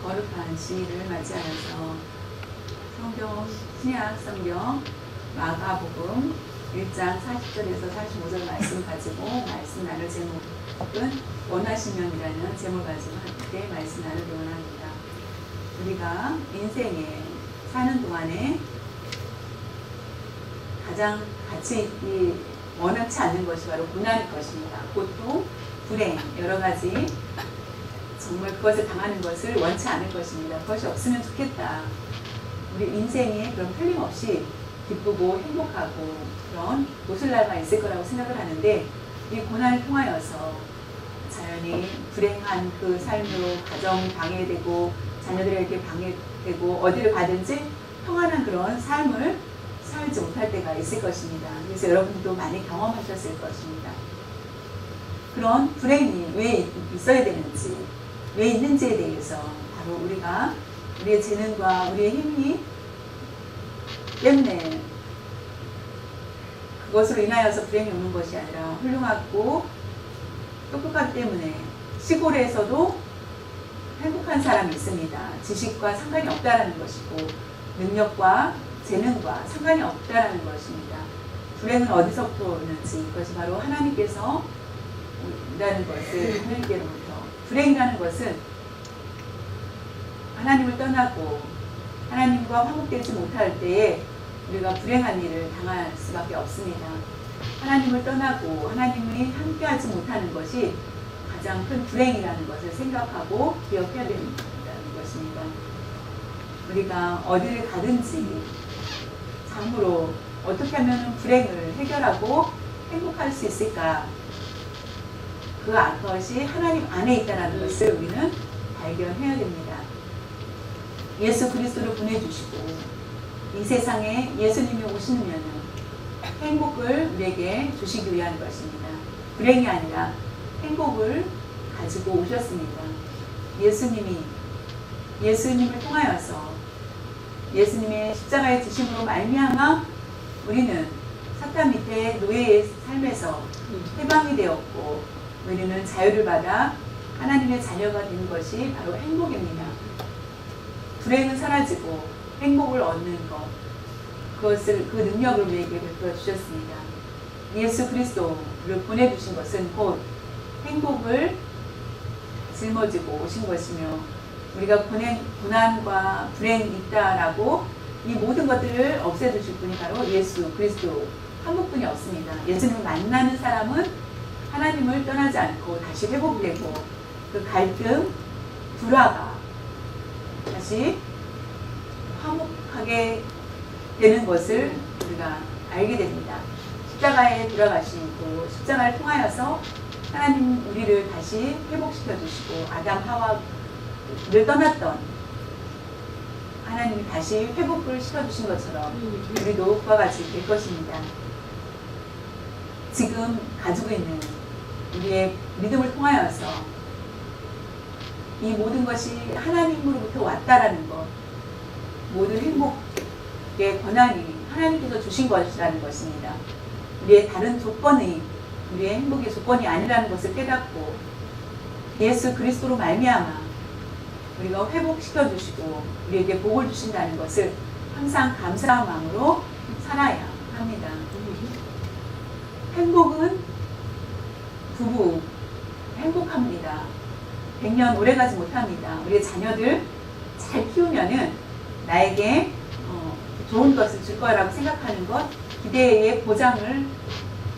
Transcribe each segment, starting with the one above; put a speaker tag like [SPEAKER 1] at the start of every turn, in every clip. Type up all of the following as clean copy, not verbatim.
[SPEAKER 1] 거룩한 주일을 맞이하여서 신약 성경 마가복음 1장 40절에서 45절 말씀 가지고 말씀 나눌 제목은 원하시면이라는 제목을 가지고 함께 말씀 나누기 원합니다. 우리가 인생에 사는 동안에 가장 같이 있기 원하지 않는 것이 바로 고난일 것입니다. 고통, 불행, 여러 가지 정말 그것을 당하는 것을 원치 않을 것입니다. 그것이 없으면 좋겠다. 우리 인생에 그런 틀림없이 기쁘고 행복하고 그런 오슬날만 있을 거라고 생각을 하는데, 이 고난을 통하여서 자연히 불행한 그 삶으로 가정이 방해되고 자녀들에게 방해되고 어디를 가든지 평안한 그런 삶을 살지 못할 때가 있을 것입니다. 그래서 여러분도 많이 경험하셨을 것입니다. 그런 불행이 왜 있어야 되는지, 왜 있는지에 대해서 바로 우리가 우리의 재능과 우리의 힘이 때문에 그것으로 인하여서 불행이 오는 것이 아니라 훌륭하고 똑똑하기 때문에 시골에서도 행복한 사람이 있습니다. 지식과 상관이 없다라는 것이고 능력과 재능과 상관이 없다라는 것입니다. 불행은 어디서부터 오는지 그것이 바로 하나님께서 라는 것을 하나님께로부터. 불행이라는 것은 하나님을 떠나고 하나님과 화목되지 못할 때에 우리가 불행한 일을 당할 수밖에 없습니다. 하나님을 떠나고 하나님이 함께하지 못하는 것이 가장 큰 불행이라는 것을 생각하고 기억해야 된다는 것입니다. 우리가 어디를 가든지 참으로 어떻게 하면 불행을 해결하고 행복할 수 있을까? 그것이 하나님 안에 있다는 것을 우리는 발견해야 됩니다. 예수 그리스도를 보내주시고 이 세상에 예수님이 오시면 행복을 우리에게 주시기 위한 것입니다. 불행이 아니라 행복을 가지고 오셨습니다. 예수님을 통하여서 예수님의 십자가의 지심으로 말미암아 우리는 사탄 밑에 노예의 삶에서 해방이 되었고, 우리는 자유를 받아 하나님의 자녀가 된 것이 바로 행복입니다. 불행은 사라지고 행복을 얻는 것, 그 능력을 우리에게 베풀어 주셨습니다. 예수 그리스도를 보내주신 것은 곧 행복을 짊어지고 오신 것이며, 우리가 고난과 불행이 있다라고 이 모든 것들을 없애주실 분이 바로 예수 그리스도 한 분뿐이 없습니다. 예수님을 만나는 사람은 하나님을 떠나지 않고 다시 회복되고 그 갈등, 불화가 다시 화목하게 되는 것을 우리가 알게 됩니다. 십자가에 돌아가시고 십자가를 통하여서 하나님 우리를 다시 회복시켜 주시고 아담 하와를 떠났던 하나님이 다시 회복을 시켜주신 것처럼 우리도 그와 같이 될 것입니다. 지금 가지고 있는 우리의 믿음을 통하여서 이 모든 것이 하나님으로부터 왔다라는 것, 모든 행복의 권한이 하나님께서 주신 것이라는 것입니다. 우리의 다른 조건이 우리의 행복의 조건이 아니라는 것을 깨닫고 예수 그리스도로 말미암아 우리가 회복시켜 주시고 우리에게 복을 주신다는 것을 항상 감사한 마음으로 살아야 합니다. 행복은 부부 행복합니다. 100년 오래가지 못합니다. 우리의 자녀들 잘 키우면은 나에게 좋은 것을 줄 거라고 생각하는 것, 기대의 보장을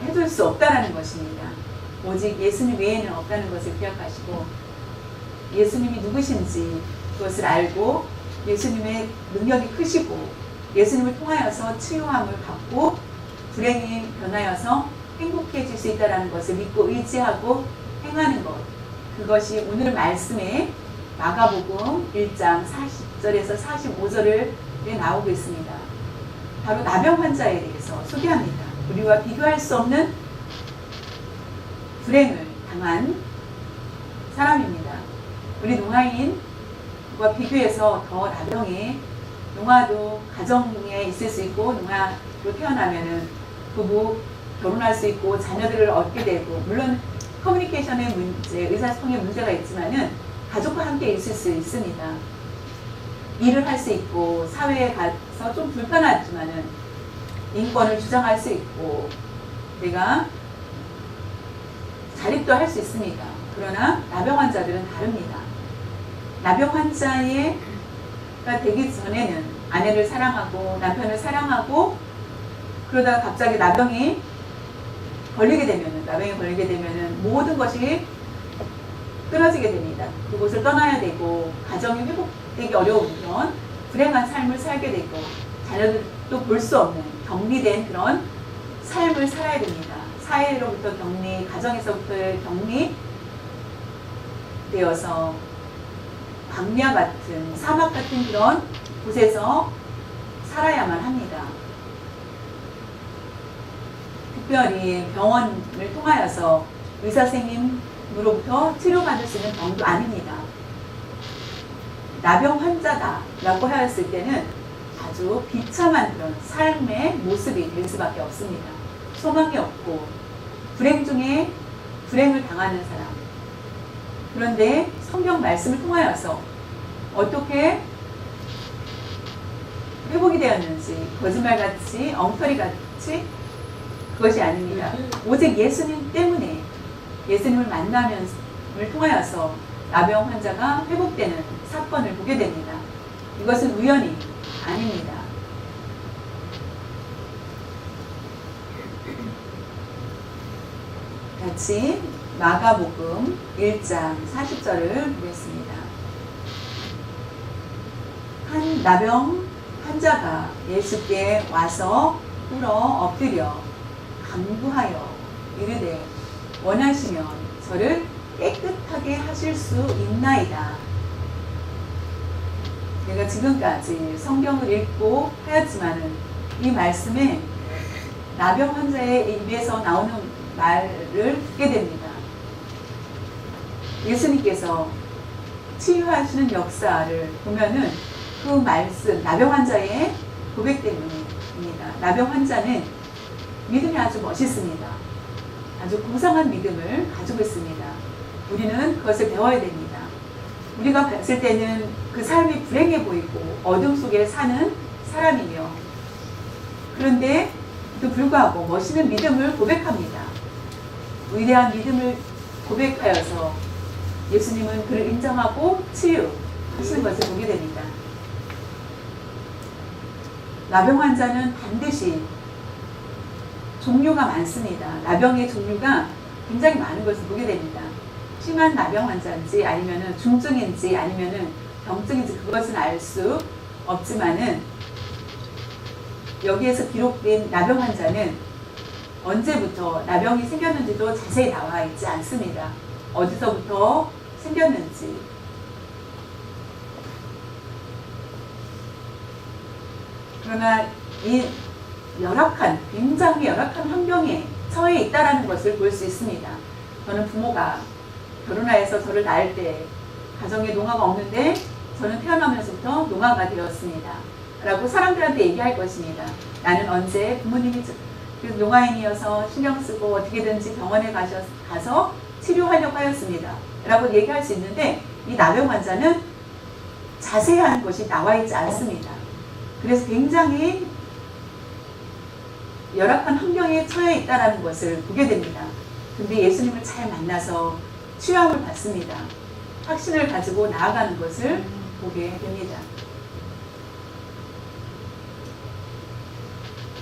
[SPEAKER 1] 해줄 수 없다라는 것입니다. 오직 예수님 외에는 없다는 것을 기억하시고 예수님이 누구신지 그것을 알고 예수님의 능력이 크시고 예수님을 통하여서 치유함을 받고 불행이 변하여서 행복해질 수 있다는 것을 믿고 의지하고 행하는 것, 그것이 오늘 말씀에 마가복음 1장 40절에서 45절에 나오고 있습니다. 바로 나병 환자에 대해서 소개합니다. 우리와 비교할 수 없는 불행을 당한 사람입니다. 우리 농아인과 비교해서 더 나병이, 농아도 가정에 있을 수 있고 농아로 태어나면은 부부 결혼할 수 있고 자녀들을 얻게 되고, 물론 커뮤니케이션의 문제, 의사소통의 문제가 있지만은 가족과 함께 있을 수 있습니다. 일을 할 수 있고 사회에 가서 좀 불편하지만은 인권을 주장할 수 있고 내가 자립도 할 수 있습니다. 그러나 나병 환자들은 다릅니다. 나병 환자가 되기 전에는 아내를 사랑하고 남편을 사랑하고 그러다가 갑자기 나병이 걸리게 되면은 모든 것이 끊어지게 됩니다. 그곳을 떠나야 되고 가정이 회복되기 어려우면 불행한 삶을 살게 되고 자녀들도 볼 수 없는 격리된 그런 삶을 살아야 됩니다. 사회로부터 격리, 가정에서부터의 격리 되어서 광야 같은 사막 같은 그런 곳에서 살아야만 합니다. 특별히 병원을 통하여서 의사 선생님으로부터 치료받을 수 있는 병도 아닙니다. 나병 환자다라고 하였을 때는 아주 비참한 그런 삶의 모습이 될 수밖에 없습니다. 소망이 없고 불행 중에 불행을 당하는 사람. 그런데 성경 말씀을 통하여서 어떻게 회복이 되었는지 거짓말같이 엉터리같이 그것이 아닙니다. 오직 예수님 때문에 예수님을 만남을 통하여서 나병 환자가 회복되는 사건을 보게 됩니다. 이것은 우연이 아닙니다. 같이 마가복음 1장 40절을 보겠습니다. 한 나병 환자가 예수께 와서 꿇어 엎드려 간구하여 이르되 원하시면 저를 깨끗하게 하실 수 있나이다. 내가 지금까지 성경을 읽고 하였지만은 이 말씀에 나병 환자의 입에서 나오는 말을 듣게 됩니다. 예수님께서 치유하시는 역사를 보면은 그 말씀, 나병 환자의 고백 때문입니다. 나병 환자는 믿음이 아주 멋있습니다. 아주 고상한 믿음을 가지고 있습니다. 우리는 그것을 배워야 됩니다. 우리가 봤을 때는 그 삶이 불행해 보이고 어둠 속에 사는 사람이며 그런데 또 불구하고 멋있는 믿음을 고백합니다. 위대한 믿음을 고백하여서 예수님은 그를 인정하고 치유하시는 것을 보게 됩니다. 나병 환자는 반드시 종류가 많습니다. 나병의 종류가 굉장히 많은 것을 보게 됩니다. 심한 나병 환자인지 아니면은 중증인지 아니면은 병증인지 그것은 알 수 없지만은 여기에서 기록된 나병 환자는 언제부터 나병이 생겼는지도 자세히 나와 있지 않습니다. 어디서부터 생겼는지. 그러나 이 굉장히 열악한 환경에 처해 있다는 것을 볼 수 있습니다. 저는 부모가 결혼하여서 저를 낳을 때 가정에 노화가 없는데 저는 태어나면서부터 노화가 되었습니다. 라고 사람들한테 얘기할 것입니다. 나는 언제 부모님이 노화인이어서 신경 쓰고 어떻게든지 병원에 가서 치료하려고 하였습니다. 라고 얘기할 수 있는데 이 나병 환자는 자세한 것이 나와 있지 않습니다. 그래서 굉장히 열악한 환경에 처해 있다는 것을 보게 됩니다. 근데 예수님을 잘 만나서 치유함을 받습니다. 확신을 가지고 나아가는 것을 보게 됩니다.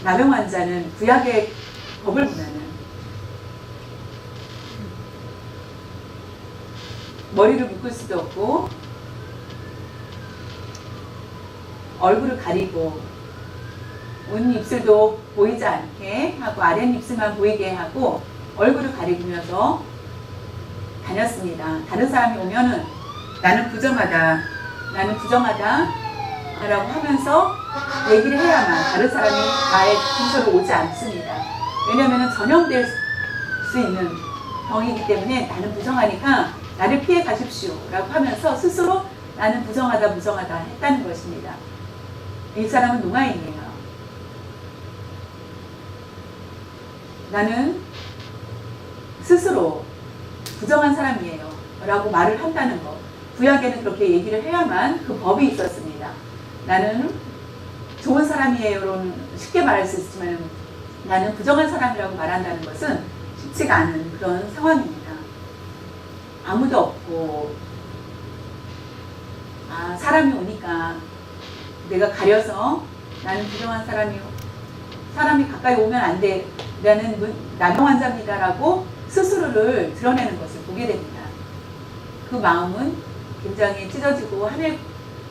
[SPEAKER 1] 나병 환자는 구약의 법을 보면은 머리를 묶을 수도 없고 얼굴을 가리고 온 입술도 보이지 않게 하고 아랫입술만 보이게 하고 얼굴을 가리면서 다녔습니다. 다른 사람이 오면은 나는 부정하다 라고 하면서 얘기를 해야만 다른 사람이 나의 근처로 오지 않습니다. 왜냐하면 전염될 수 있는 병이기 때문에 나는 부정하니까 나를 피해 가십시오 라고 하면서 스스로 나는 부정하다 했다는 것입니다. 이 사람은 노마인이에요. 나는 스스로 부정한 사람이에요 라고 말을 한다는 것. 구약에는 그렇게 얘기를 해야만 그 법이 있었습니다. 나는 좋은 사람이에요로는 쉽게 말할 수 있지만 나는 부정한 사람이라고 말한다는 것은 쉽지가 않은 그런 상황입니다. 아무도 없고 사람이 오니까 내가 가려서 나는 부정한 사람이 가까이 오면 안 돼. 나는 나병 환자입니다라고 스스로를 드러내는 것을 보게 됩니다. 그 마음은 굉장히 찢어지고 하늘이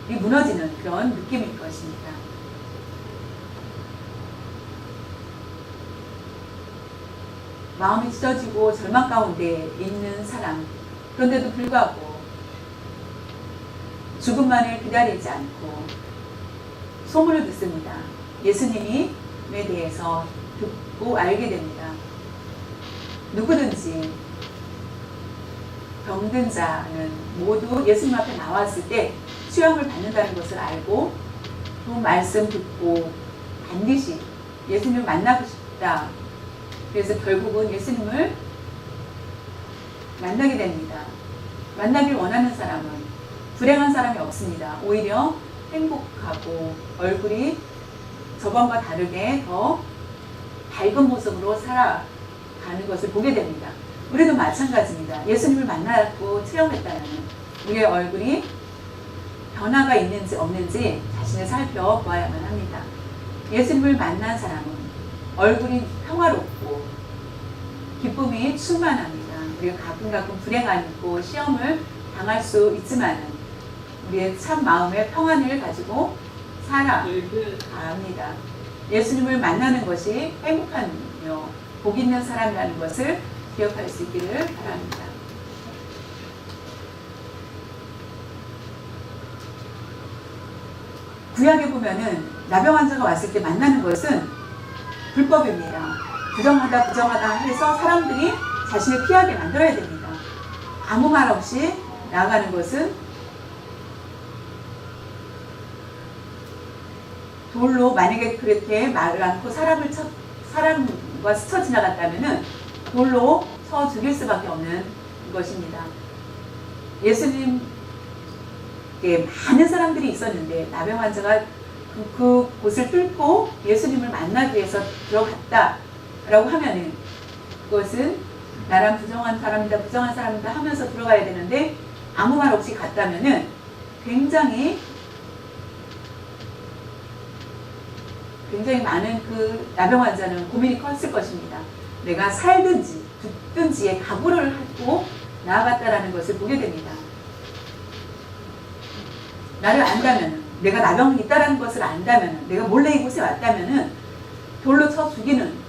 [SPEAKER 1] 무너지는 그런 느낌일 것입니다. 마음이 찢어지고 절망 가운데 있는 사람, 그런데도 불구하고 죽음만을 기다리지 않고 소문을 듣습니다. 예수님에 대해서 듣고 알게 됩니다. 누구든지 병든 자는 모두 예수님 앞에 나왔을 때 수양을 받는다는 것을 알고 또 말씀 듣고 반드시 예수님을 만나고 싶다. 그래서 결국은 예수님을 만나게 됩니다. 만나길 원하는 사람은 불행한 사람이 없습니다. 오히려 행복하고 얼굴이 저번과 다르게 더 밝은 모습으로 살아가는 것을 보게 됩니다. 우리도 마찬가지입니다. 예수님을 만나고 체험했다면 우리의 얼굴이 변화가 있는지 없는지 자신을 살펴보아야만 합니다. 예수님을 만난 사람은 얼굴이 평화롭고 기쁨이 충만합니다. 우리가 가끔 불행하고 시험을 당할 수 있지만 우리의 참 마음의 평안을 가지고 살아갑니다. 예수님을 만나는 것이 행복하며 복 있는 사람이라는 것을 기억할 수 있기를 바랍니다. 구약에 보면은 나병 환자가 왔을 때 만나는 것은 불법입니다. 부정하다 해서 사람들이 자신을 피하게 만들어야 됩니다. 아무 말 없이 나아가는 것은 돌로 만약에 그렇게 말을 않고 사람과 스쳐 지나갔다면은 돌로 쳐 죽일 수밖에 없는 것입니다. 예수님께 많은 사람들이 있었는데 나병 환자가 그 곳을 뚫고 예수님을 만나기 위해서 들어갔다라고 하면은 그것은 나랑 부정한 사람이다 하면서 들어가야 되는데 아무 말 없이 갔다면은 굉장히 많은 그 나병 환자는 고민이 컸을 것입니다. 내가 살든지 죽든지에 각오를 하고 나아갔다라는 것을 보게 됩니다. 나를 안다면, 내가 나병이 있다라는 것을 안다면, 내가 몰래 이곳에 왔다면은 돌로 쳐 죽이는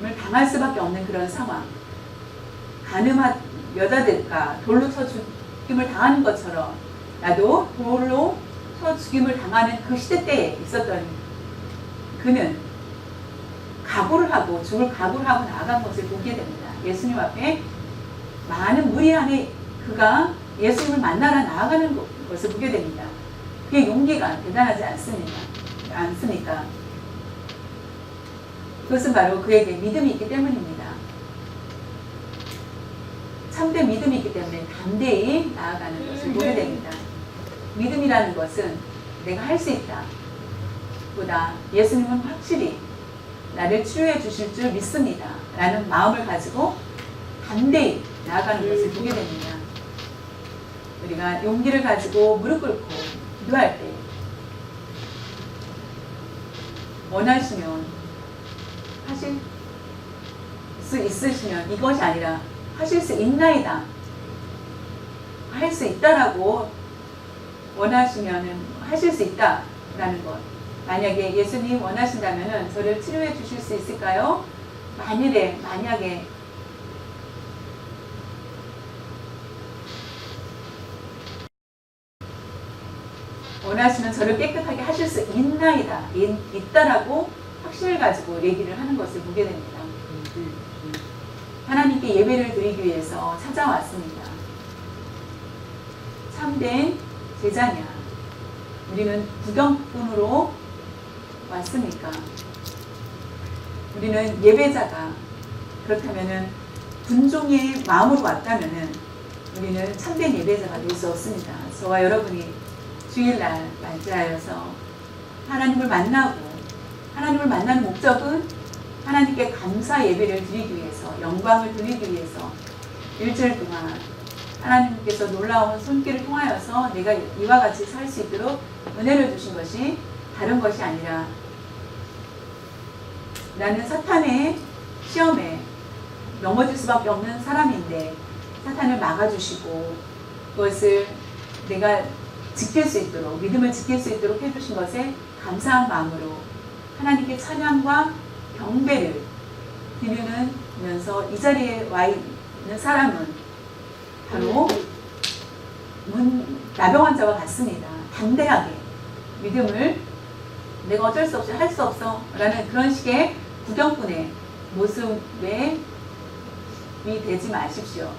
[SPEAKER 1] 을 당할 수밖에 없는 그런 상황. 가늠한 여자들과 돌로 쳐 죽임을 당하는 것처럼 나도 돌로 쳐 죽임을 당하는 그 시대 때에 있었던 그는 각오를 하고 죽을 각오를 하고 나아간 것을 보게 됩니다. 예수님 앞에 많은 무리 안에 그가 예수님을 만나러 나아가는 것을 보게 됩니다. 그의 용기가 대단하지 않습니까? 그것은 바로 그에게 믿음이 있기 때문입니다. 참된 믿음이 있기 때문에 담대히 나아가는 것을 보게 됩니다. 믿음이라는 것은 내가 할 수 있다 보다 예수님은 확실히 나를 치유해 주실 줄 믿습니다 라는 마음을 가지고 담대히 나아가는 것을 보게 됩니다. 우리가 용기를 가지고 무릎 꿇고 기도할 때 원하시면 하실 수 있으시면 이것이 아니라 하실 수 있나이다, 할 수 있다라고 원하시면 하실 수 있다라는 것. 만약에 예수님 원하신다면 저를 치료해 주실 수 있을까요? 만약에 원하시면 저를 깨끗하게 하실 수 있다라고 확신을 가지고 얘기를 하는 것을 보게 됩니다. 하나님께 예배를 드리기 위해서 찾아왔습니다. 참된 제자냐? 우리는 구경꾼으로 왔습니까? 우리는 예배자가 그렇다면은 분종의 마음으로 왔다면은 우리는 참된 예배자가 될 수 없습니다. 저와 여러분이 주일날 맞이하여서 하나님을 만나고, 하나님을 만나는 목적은 하나님께 감사 예배를 드리기 위해서, 영광을 드리기 위해서 일주일 동안 하나님께서 놀라운 손길을 통하여서 내가 이와 같이 살 수 있도록 은혜를 주신 것이 다른 것이 아니라, 나는 사탄의 시험에 넘어질 수밖에 없는 사람인데 사탄을 막아주시고 그것을 내가 지킬 수 있도록, 믿음을 지킬 수 있도록 해주신 것에 감사한 마음으로 하나님께 찬양과 경배를 드리면서 이 자리에 와 있는 사람은 바로 나병 환자와 같습니다. 담대하게 믿음을 내가 어쩔 수 없이 할 수 없어 라는 그런 식의 구경꾼의 모습에 되지 마십시오.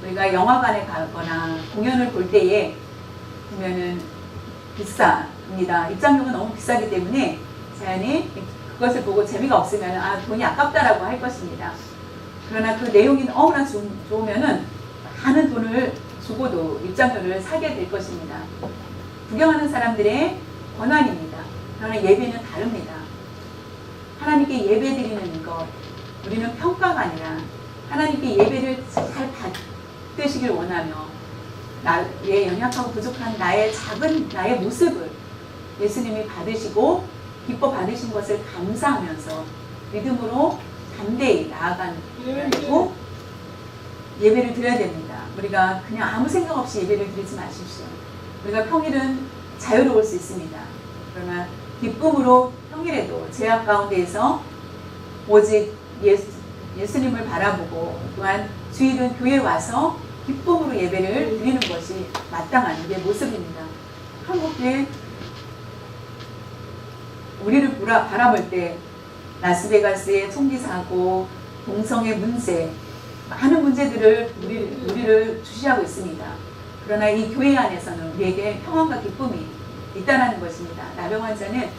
[SPEAKER 1] 우리가 영화관에 가거나 공연을 볼 때에 보면은 비쌉니다. 입장료가 너무 비싸기 때문에 자연히 그것을 보고 재미가 없으면 돈이 아깝다라고 할 것입니다. 그러나 그 내용이 너무나 좋으면은 많은 돈을 주고도 입장료를 사게 될 것입니다. 구경하는 사람들의 권한입니다. 그러나 예배는 다릅니다. 하나님께 예배 드리는 것, 우리는 평가가 아니라 하나님께 예배를 잘 받으시길 원하며 나의 연약하고 부족한 나의 작은 나의 모습을 예수님이 받으시고 기뻐 받으신 것을 감사하면서 믿음으로 담대히 나아가고 예배를 드려야 됩니다. 우리가 그냥 아무 생각 없이 예배를 드리지 마십시오. 우리가 평일은 자유로울 수 있습니다. 그러나 기쁨으로 평일에도 제약 가운데에서 오직 예수님을 바라보고 또한 주일은 교회에 와서 기쁨으로 예배를 드리는 것이 마땅한 우리의 모습입니다. 한국에 우리를 바라볼 때 라스베가스의 총기 사고, 동성애 문제, 많은 문제들을 우리를 주시하고 있습니다. 그러나 이 교회 안에서는 우리에게 평안과 기쁨이 있다는 것입니다. 나병 환자는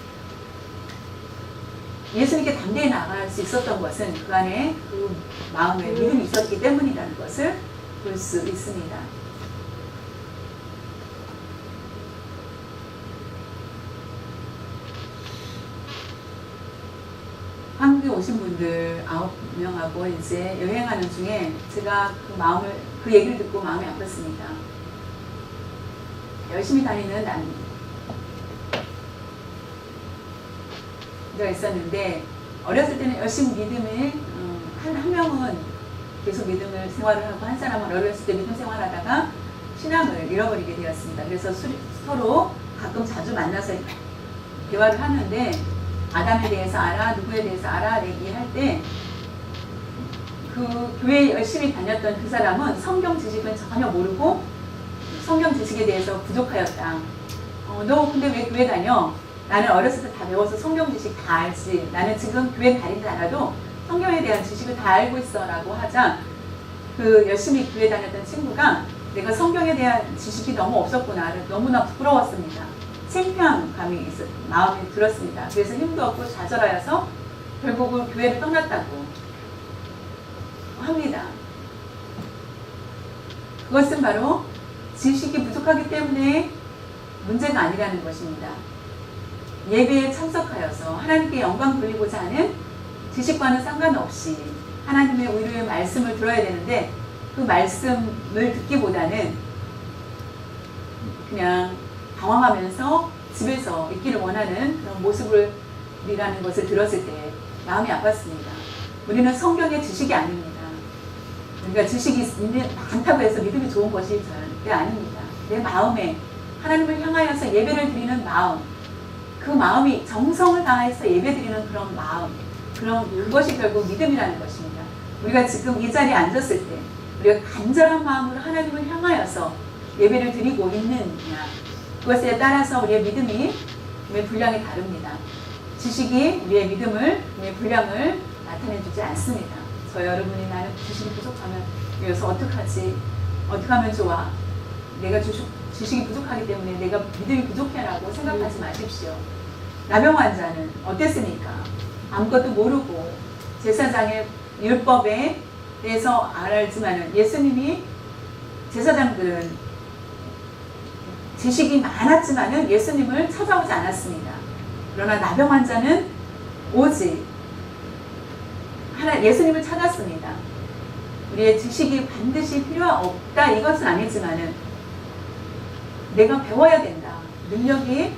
[SPEAKER 1] 예수님께 담대히 나아갈 수 있었던 것은 그 안에 그 마음에 믿음이 있었기 때문이라는 것을 볼 수 있습니다. 한국에 오신 분들 9명하고 이제 여행하는 중에 제가 그 얘기를 듣고 마음이 아팠습니다. 열심히 다니는 남자가 있었는데 어렸을 때는 열심히 믿음을 한 명은 계속 믿음을 생활을 하고 한 사람은 어렸을 때 믿음 생활하다가 신앙을 잃어버리게 되었습니다. 그래서 서로 가끔 자주 만나서 대화를 하는데 아담에 대해서 알아, 누구에 대해서 알아 얘기할 때 그 교회에 열심히 다녔던 그 사람은 성경 지식은 전혀 모르고 성경 지식에 대해서 부족하였다. 너 근데 왜 교회 다녀? 나는 어렸을 때 다 배워서 성경 지식 다 알지. 나는 지금 교회 다니지 않아도 성경에 대한 지식을 다 알고 있어 라고 하자 그 열심히 교회 다녔던 친구가 내가 성경에 대한 지식이 너무 없었구나. 너무나 부끄러웠습니다. 창피한 마음이 들었습니다. 그래서 힘도 없고 좌절하여서 결국은 교회를 떠났다고 합니다. 그것은 바로 지식이 부족하기 때문에 문제가 아니라는 것입니다. 예배에 참석하여서 하나님께 영광 돌리고자 하는 지식과는 상관없이 하나님의 의로의 말씀을 들어야 되는데 그 말씀을 듣기보다는 그냥 당황하면서 집에서 있기를 원하는 그런 모습이라는 것을 들었을 때 마음이 아팠습니다. 우리는 성경의 지식이 아닙니다. 그러니까 지식이 많다고 해서 믿음이 좋은 것이 절대 아닙니다. 내 마음에 하나님을 향하여서 예배를 드리는 마음, 그 마음이 정성을 다해서 예배드리는 그런 마음, 그것이 결국 믿음이라는 것입니다. 우리가 지금 이 자리에 앉았을 때 우리가 간절한 마음으로 하나님을 향하여서 예배를 드리고 있느냐, 그것에 따라서 우리의 믿음의 분량이 다릅니다. 지식이 우리의 믿음의 분량을 나타내주지 않습니다. 저 여러분이 나는 지식이 부족하면 여기서 어떡하지? 어떻게 하면 좋아? 내가 지식이 부족하기 때문에 내가 믿음이 부족해라고 생각하지 마십시오. 나병 환자는 어땠습니까? 아무것도 모르고 제사장의 율법에 대해서 알지만은 예수님이 제사장들은 지식이 많았지만은 예수님을 찾아오지 않았습니다. 그러나 나병 환자는 오직 예수님을 찾았습니다. 우리의 지식이 반드시 필요 없다 이것은 아니지만은 내가 배워야 된다. 능력이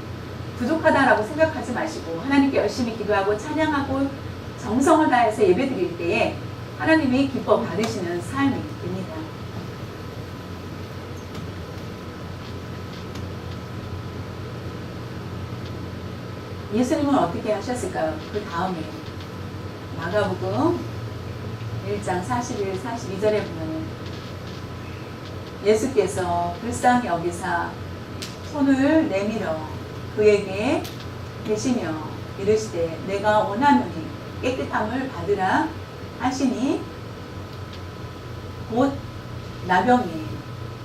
[SPEAKER 1] 부족하다라고 생각하지 마시고 하나님께 열심히 기도하고 찬양하고 정성을 다해서 예배드릴 때에 하나님이 기뻐 받으시는 삶이 됩니다. 예수님은 어떻게 하셨을까요? 그 다음에 마가복음 1장 41, 42절에 보면 예수께서 불쌍히 여기사 손을 내밀어 그에게 대시며 이르시되 내가 원하노니 깨끗함을 받으라 하시니 곧 나병이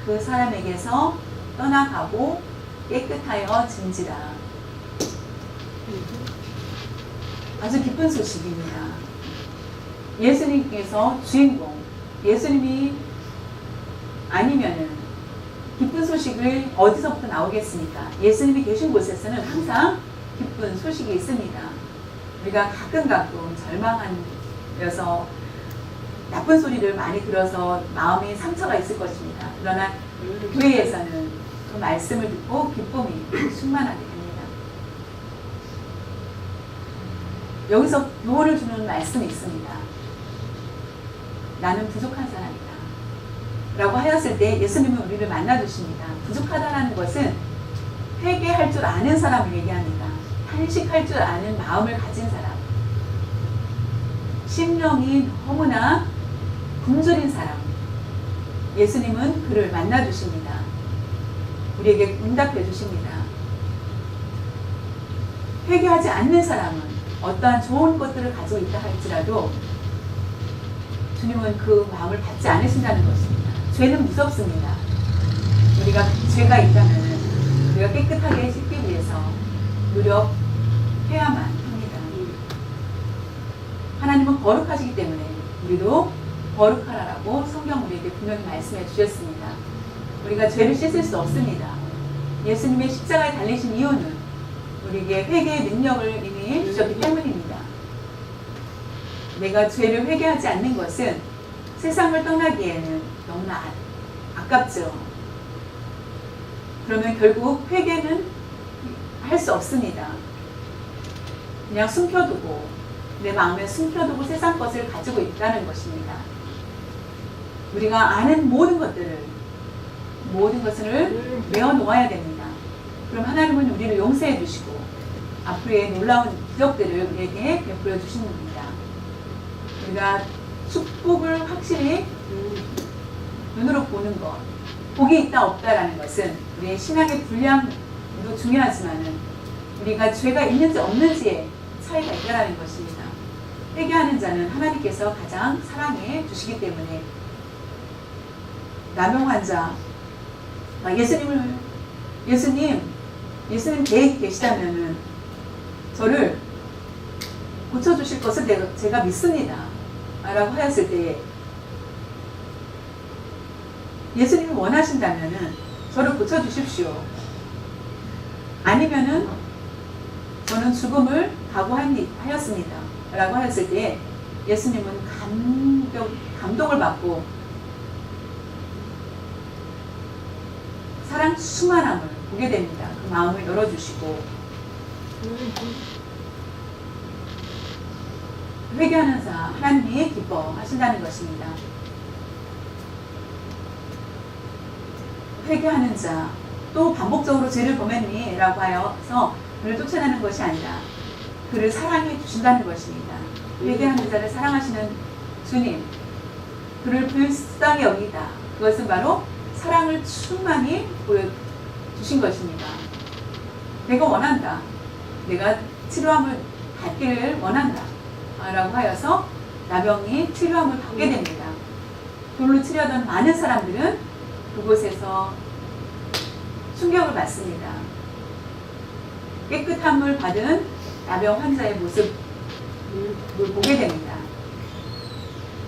[SPEAKER 1] 그 사람에게서 떠나가고 깨끗하여 진지라. 아주 기쁜 소식입니다. 예수님께서 주인공, 예수님이 아니면은 기쁜 소식을 어디서부터 나오겠습니까? 예수님이 계신 곳에서는 항상 기쁜 소식이 있습니다. 우리가 가끔 절망하여서 나쁜 소리를 많이 들어서 마음에 상처가 있을 것입니다. 그러나 교회에서는 그 말씀을 듣고 기쁨이 충만하게 됩니다. 여기서 교훈을 주는 말씀이 있습니다. 나는 부족한 사람이다 라고 하였을 때 예수님은 우리를 만나주십니다. 부족하다라는 것은 회개할 줄 아는 사람을 얘기합니다. 탄식할 줄 아는 마음을 가진 사람, 심령이 너무나 굶주린 사람, 예수님은 그를 만나주십니다. 우리에게 응답해 주십니다. 회개하지 않는 사람은 어떠한 좋은 것들을 가지고 있다 할지라도 주님은 그 마음을 받지 않으신다는 것입니다. 죄는 무섭습니다. 우리가 죄가 있다면 우리가 깨끗하게 씻기 위해서 노력해야만 합니다. 하나님은 거룩하시기 때문에 우리도 거룩하라라고 성경 우리에게 분명히 말씀해 주셨습니다. 우리가 죄를 씻을 수 없습니다. 예수님의 십자가에 달리신 이유는 우리에게 회개의 능력을 이미 주셨기 때문입니다. 내가 죄를 회개하지 않는 것은 세상을 떠나기에는 너무나 아깝죠. 그러면 결국 회개는 할 수 없습니다. 그냥 숨겨두고 내 마음에 숨겨두고 세상 것을 가지고 있다는 것입니다. 우리가 아는 모든 것을 메어놓아야 됩니다. 그럼 하나님은 우리를 용서해 주시고 앞으로의 놀라운 기적들을 우리에게 베풀어 주시는 겁니다. 우리가 축복을 확실히 눈으로 보는 것, 복이 있다 없다라는 것은 우리의 신앙의 분량도 중요하지만은 우리가 죄가 있는지 없는지에 차이가 있다라는 것입니다. 회개하는 자는 하나님께서 가장 사랑해 주시기 때문에 나병 환자, 예수님 계획이 계시다면은 저를 고쳐주실 것을 제가 믿습니다. 라고 하였을 때 예수님이 원하신다면은 저를 고쳐주십시오. 아니면은 저는 죽음을 각오하였습니다. 라고 하였을 때 예수님은 감동을 받고 사랑 충만함을 보게 됩니다. 그 마음을 열어주시고 회개하는 자 하나님이 기뻐하신다는 것입니다. 회개하는 자 또 반복적으로 죄를 범했니? 라고 하여서 그를 쫓아내는 것이 아니라 그를 사랑해 주신다는 것입니다. 회개하는 자를 사랑하시는 주님, 그를 불쌍히 여기다. 그것은 바로 사랑을 충만히 보여주신 것입니다. 내가 원한다. 내가 치료함을 받기를 원한다. 라고 하여서 나병이 치료함을 받게 됩니다. 돌로 치료하던 많은 사람들은 그곳에서 충격을 받습니다. 깨끗함을 받은 나병 환자의 모습을 보게 됩니다.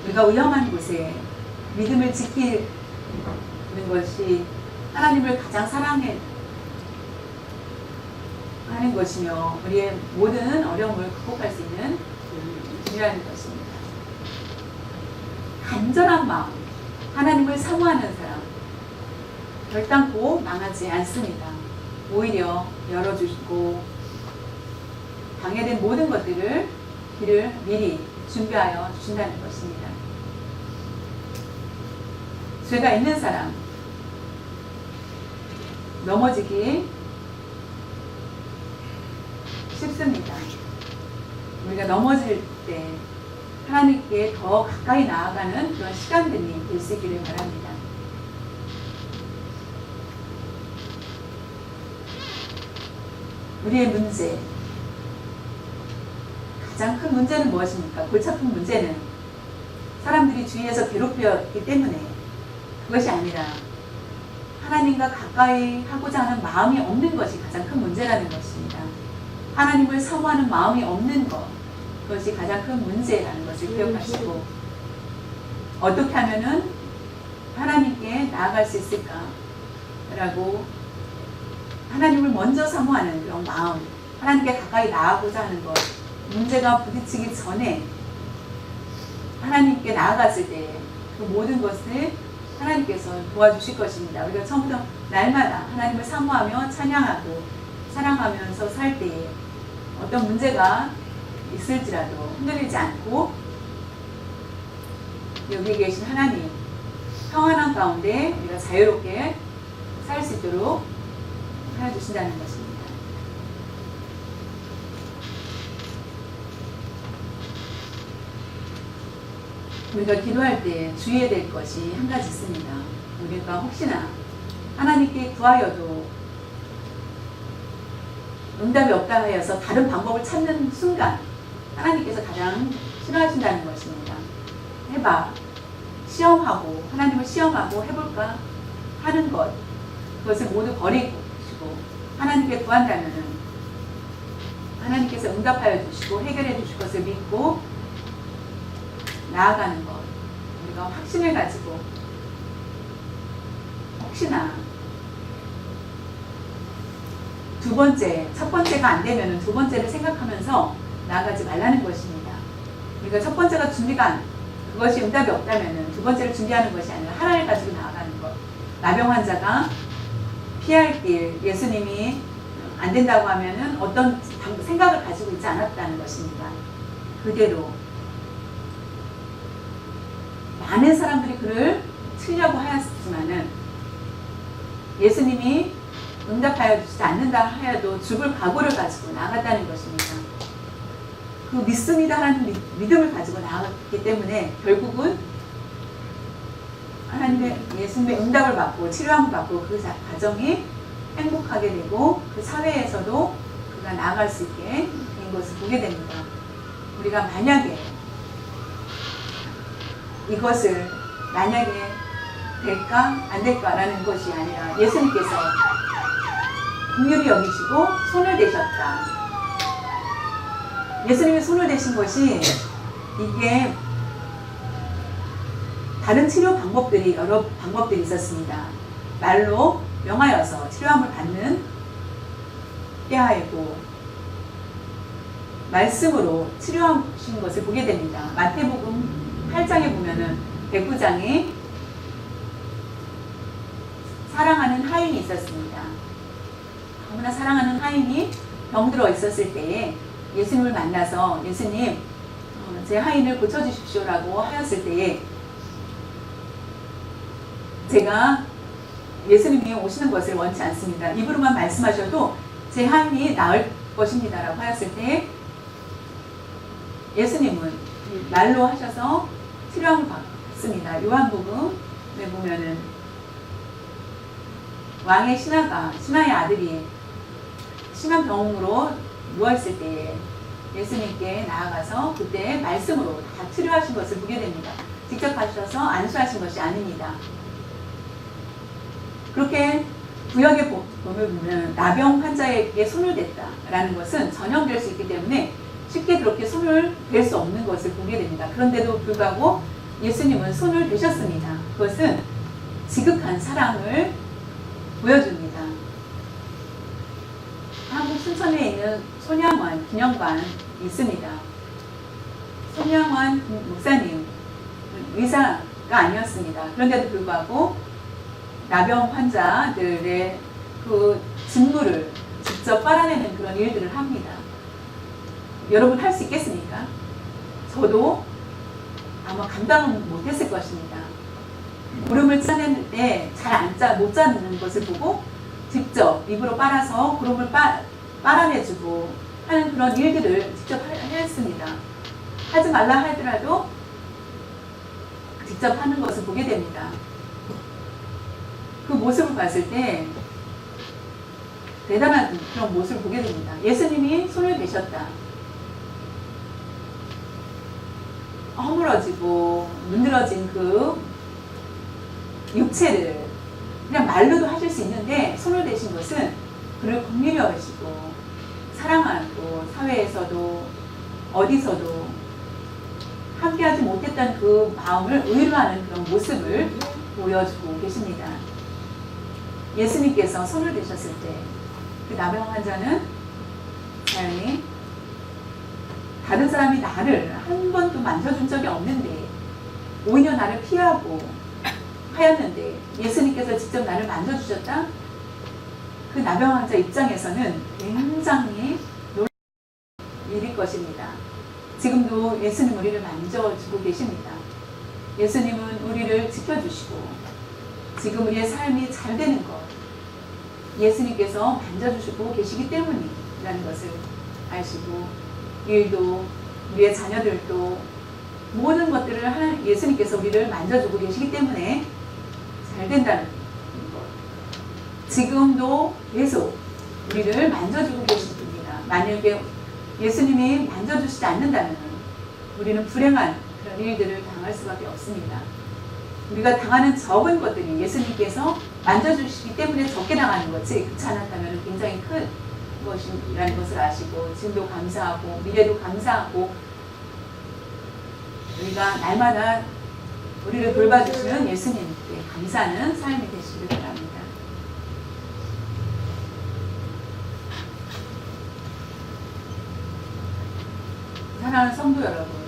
[SPEAKER 1] 우리가 위험한 곳에 믿음을 지키는 것이 하나님을 가장 사랑해 하는 것이며 우리의 모든 어려움을 극복할 수 있는 길이라는 것입니다. 간절한 마음, 하나님을 사모하는 사람 결단코 망하지 않습니다. 오히려 열어주시고 방해된 모든 것들을 길을 미리 준비하여 주신다는 것입니다. 죄가 있는 사람 넘어지기 쉽습니다. 우리가 넘어질 때 하나님께 더 가까이 나아가는 그런 시간들이 될 수 있기를 바랍니다. 우리의 문제, 가장 큰 문제는 무엇입니까? 골치 아픈 문제는 사람들이 주위에서 괴롭혔기 때문에 그것이 아니라 하나님과 가까이 하고자 하는 마음이 없는 것이 가장 큰 문제라는 것입니다. 하나님을 사모하는 마음이 없는 것, 그것이 가장 큰 문제라는 것을 기억하시고 어떻게 하면은 하나님께 나아갈 수 있을까라고 하나님을 먼저 사모하는 그런 마음, 하나님께 가까이 나아가고자 하는 것, 문제가 부딪히기 전에 하나님께 나아갔을 때 그 모든 것을 하나님께서 도와주실 것입니다. 우리가 처음부터 날마다 하나님을 사모하며 찬양하고 사랑하면서 살 때에 어떤 문제가 있을지라도 흔들리지 않고 여기 계신 하나님 평안한 가운데 우리가 자유롭게 살 수 있도록 하여 주신다는 것입니다. 우리가 기도할 때 주의해야 될 것이 한 가지 있습니다. 우리가 혹시나 하나님께 구하여도 응답이 없다 하여서 다른 방법을 찾는 순간 하나님께서 가장 싫어하신다는 것입니다. 해봐. 시험하고 하나님을 시험하고 해볼까 하는 것, 그것을 모두 버리고 하나님께 구한다면 하나님께서 응답하여 주시고 해결해 주실 것을 믿고 나아가는 것, 우리가 확신을 가지고 혹시나 두 번째, 첫 번째가 안 되면 두 번째를 생각하면서 나아가지 말라는 것입니다. 우리가 첫 번째가 그것이 응답이 없다면 두 번째를 준비하는 것이 아니라 하나를 가지고 나아가는 것. 나병 환자가 피할 길, 예수님이 안 된다고 하면은 어떤 생각을 가지고 있지 않았다는 것입니다. 그대로 많은 사람들이 그를 치려고 하였지만은 예수님이 응답하여 주지 않는다 하여도 죽을 각오를 가지고 나아갔다는 것입니다. 그 믿습니다 하는 믿음을 가지고 나아갔기 때문에 결국은 하나님의 예수님의 응답을 받고 치료함을 받고 그 과정이 행복하게 되고 그 사회에서도 그가 나아갈 수 있게 된 것을 보게 됩니다. 우리가 만약에 이것을 만약에 될까 안 될까라는 것이 아니라 예수님께서 긍휼히 여기시고 손을 대셨다. 예수님이 손을 대신 것이 이게 다른 치료 방법들이 여러 방법들이 있었습니다. 말로 명하여서 치료함을 받는 깨하이고 말씀으로 치료하신 것을 보게 됩니다. 마태복음 8장에 보면은 백부장이 사랑하는 하인이 있었습니다. 너무나 사랑하는 하인이 병들어 있었을 때에 예수님을 만나서 예수님 제 하인을 고쳐주십시오라고 하였을 때에 제가 예수님이 오시는 것을 원치 않습니다. 입으로만 말씀하셔도 제 하인이 나을 것입니다 라고 하였을 때 예수님은 말로 하셔서 치료함을 받습니다. 요한복음에 보면은 왕의 신하의 아들이 심한 병으로 누워있을 때에 예수님께 나아가서 그때 말씀으로 다 치료하신 것을 보게 됩니다. 직접 가셔서 안수하신 것이 아닙니다. 그렇게 구역에 보면 나병 환자에게 손을 댔다라는 것은 전염될 수 있기 때문에 쉽게 그렇게 손을 댈 수 없는 것을 보게 됩니다. 그런데도 불구하고 예수님은 손을 대셨습니다. 그것은 지극한 사랑을 보여줍니다. 한국 순천에 있는 손양원 기념관이 있습니다. 손양원 목사님 의사가 아니었습니다. 그런데도 불구하고 나병 환자들의 그 진물을 직접 빨아내는 그런 일들을 합니다. 여러분 할 수 있겠습니까? 저도 아마 감당은 못했을 것입니다. 구름을 짜낼 때 잘 못 짜는 것을 보고 직접 입으로 빨아서 구름을 빨아내주고 하는 그런 일들을 직접 했습니다. 하지 말라 하더라도 직접 하는 것을 보게 됩니다. 그 모습을 봤을 때 대단한 그런 모습을 보게 됩니다. 예수님이 손을 대셨다. 허물어지고 문드러진 그 육체를 그냥 말로도 하실 수 있는데 손을 대신 것은 그를 긍휼히 여기시고 사랑하고 사회에서도 어디서도 함께하지 못했던 그 마음을 의뢰하는 그런 모습을 보여주고 계십니다. 예수님께서 손을 대셨을 때 그 나병 환자는 자연히 다른 사람이 나를 한 번도 만져준 적이 없는데 오히려 나를 피하고 하였는데 예수님께서 직접 나를 만져주셨다? 그 나병 환자 입장에서는 굉장히 놀라운 일일 것입니다. 지금도 예수님 우리를 만져주고 계십니다. 예수님은 우리를 지켜주시고 지금 우리의 삶이 잘 되는 것 예수님께서 만져주시고 계시기 때문이라는 것을 아시고 일도 우리의 자녀들도 모든 것들을 예수님께서 우리를 만져주고 계시기 때문에 잘 된다는 것. 지금도 계속 우리를 만져주고 계십니다. 만약에 예수님이 만져주시지 않는다면 우리는 불행한 그런 일들을 당할 수밖에 없습니다. 우리가 당하는 적은 것들이 예수님께서 만져주시기 때문에 적게 당하는 거지 그렇지 않았다면 굉장히 큰 것이라는 것을 아시고 지금도 감사하고 미래도 감사하고 우리가 날마다 우리를 돌봐주시는 예수님께 감사하는 삶이 되시길 바랍니다. 사랑하는 성도 여러분,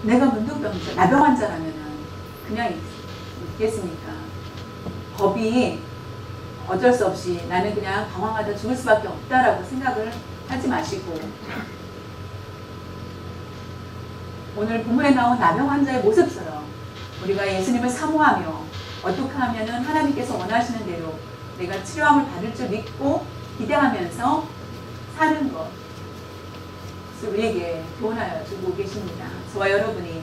[SPEAKER 1] 내가 문둥병자, 나병 환자라면 그냥 있겠습니까? 법이 어쩔 수 없이 나는 그냥 방황하다 죽을 수밖에 없다라고 생각을 하지 마시고 오늘 본문에 나온 나병 환자의 모습처럼 우리가 예수님을 사모하며 어떻게 하면 하나님께서 원하시는 대로 내가 치료함을 받을 줄 믿고 기대하면서 사는 것 우리에게 교훈하여 주고 계십니다. 저와 여러분이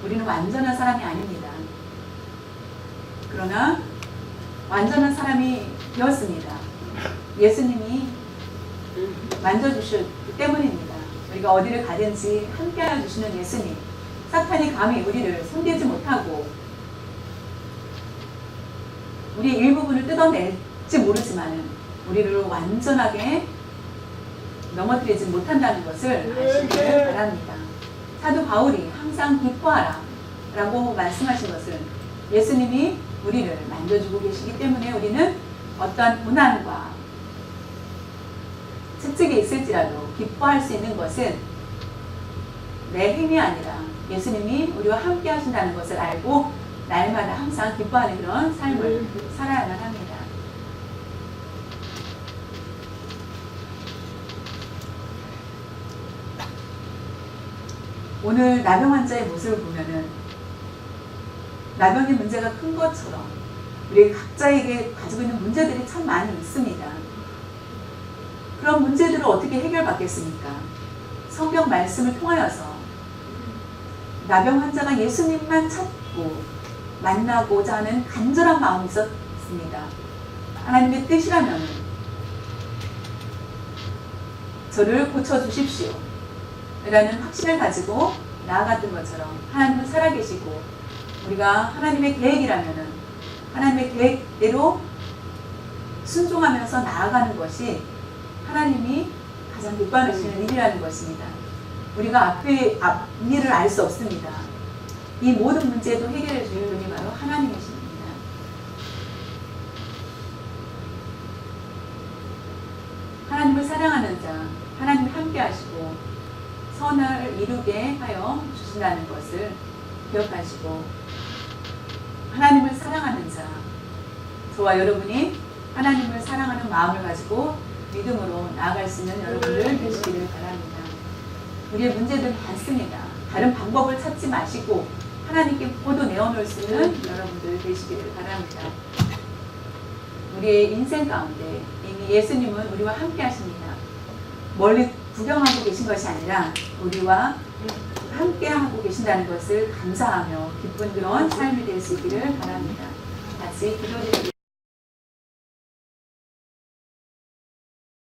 [SPEAKER 1] 우리는 완전한 사람이 아닙니다. 그러나 완전한 사람이 되었습니다. 예수님이 만져주셨기 때문입니다. 우리가 어디를 가든지 함께하여 주시는 예수님, 사탄이 감히 우리를 손대지 못하고 우리의 일부분을 뜯어낼지 모르지만 우리를 완전하게 넘어뜨리지 못한다는 것을 아시기를 바랍니다. 사도 바울이 항상 기뻐하라 라고 말씀하신 것은 예수님이 우리를 만져주고 계시기 때문에 우리는 어떠한 고난과 채찍이 있을지라도 기뻐할 수 있는 것은 내 힘이 아니라 예수님이 우리와 함께 하신다는 것을 알고 날마다 항상 기뻐하는 그런 삶을 살아야만 합니다. 오늘 나병 환자의 모습을 보면은 나병의 문제가 큰 것처럼 우리 각자에게 가지고 있는 문제들이 참 많이 있습니다. 그런 문제들을 어떻게 해결받겠습니까? 성경 말씀을 통하여서 나병 환자가 예수님만 찾고 만나고자 하는 간절한 마음이 있었습니다. 하나님의 뜻이라면 저를 고쳐주십시오 라는 확신을 가지고 나아갔던 것처럼 하나님은 살아계시고 우리가 하나님의 계획이라면 하나님의 계획대로 순종하면서 나아가는 것이 하나님이 가장 기뻐하시는 일이라는 것입니다. 우리가 앞 일을 알 수 없습니다. 이 모든 문제도 해결해 줄 분이 바로 하나님이십니다. 하나님을 사랑하는 자, 하나님이 함께 하시고 선을 이루게 하여 주신다는 것을 기억하시고, 하나님을 사랑하는 자, 저와 여러분이 하나님을 사랑하는 마음을 가지고 믿음으로 나아갈 수 있는 여러분들 되시기를 바랍니다. 우리의 문제들은 많습니다. 다른 방법을 찾지 마시고 하나님께 모두 내어놓을 수 있는 여러분들 되시기를 바랍니다. 우리의 인생 가운데 이미 예수님은 우리와 함께 하십니다. 멀리 구경하고 계신 것이 아니라 우리와 함께 하고 계신다는 것을 감사하며 기쁜 그런 삶이 될 수 있기를 바랍니다. 같이 기도드리겠습니다.